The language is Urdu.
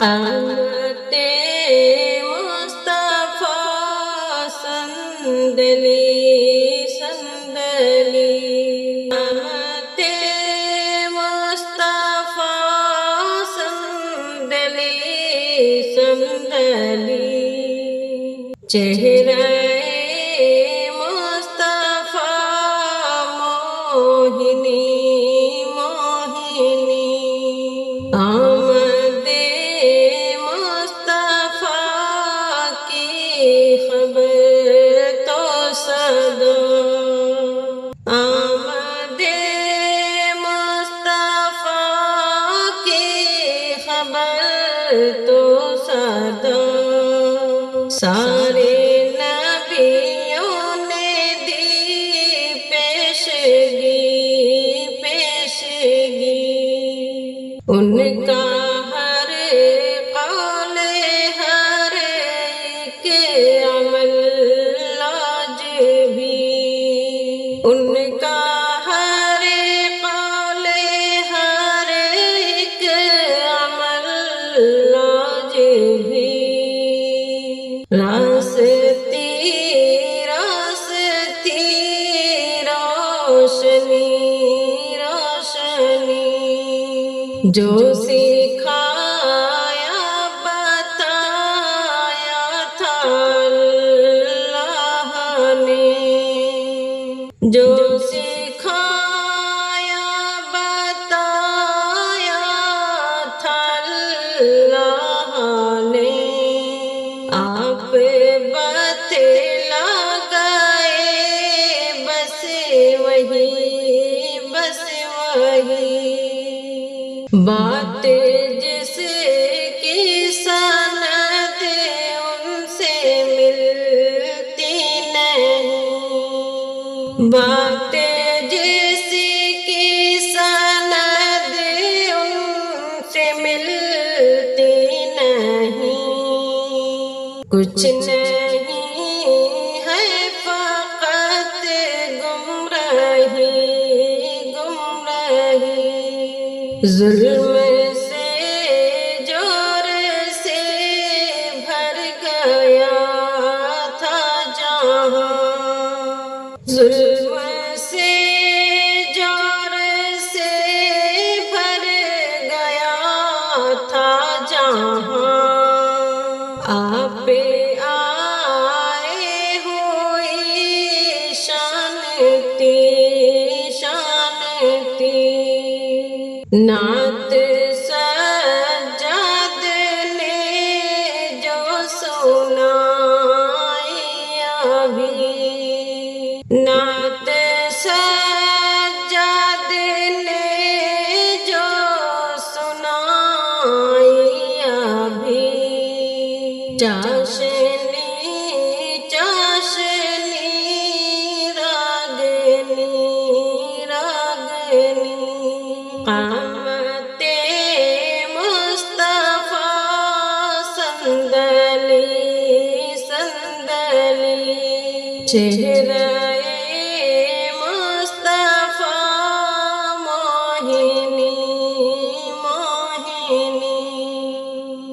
آمد مصطفیٰ صندلی صندلی، آمد مصطفیٰ صندلی صندلی، چہرہ مصطفیٰ موہنی موہنی، آمد مصطفیٰ کی خبر تو صدا، آمد مصطفیٰ کی خبر تو صدا، سارے نبیوں نے دی پیشگی پیشگی، ان کا ہر قول ہر ایک عمل آج بھی، ان کا ہر قول ہر ایک عمل آج بھی، راستی راستی روشنی روشنی، جو سکھایا بتایا تھا اللہ نے، جو سکھایا بتایا تھا اللہ نے، آپ بتلا گئے بس وہی بس وہی، بات جس کی سند ان سے ملتی نہیں، بات جس کی سند ان سے ملتی نہیں، کچھ نہیں ہے فقط گمراہی گمراہی، ظلم سے جور سے بھر گیا تھا جہاں، ظلم سے جور سے بھر گیا تھا جہاں، آپ آئے ہوئی شانتی شانتی، نعت سجاد نے جو سنائی ابھی، نعت سجاد نے جو سنائی ابھی، چاشنی چاشنی راگنی راگنی، قامت مصطفیٰ صندلی صندلی، چہرہ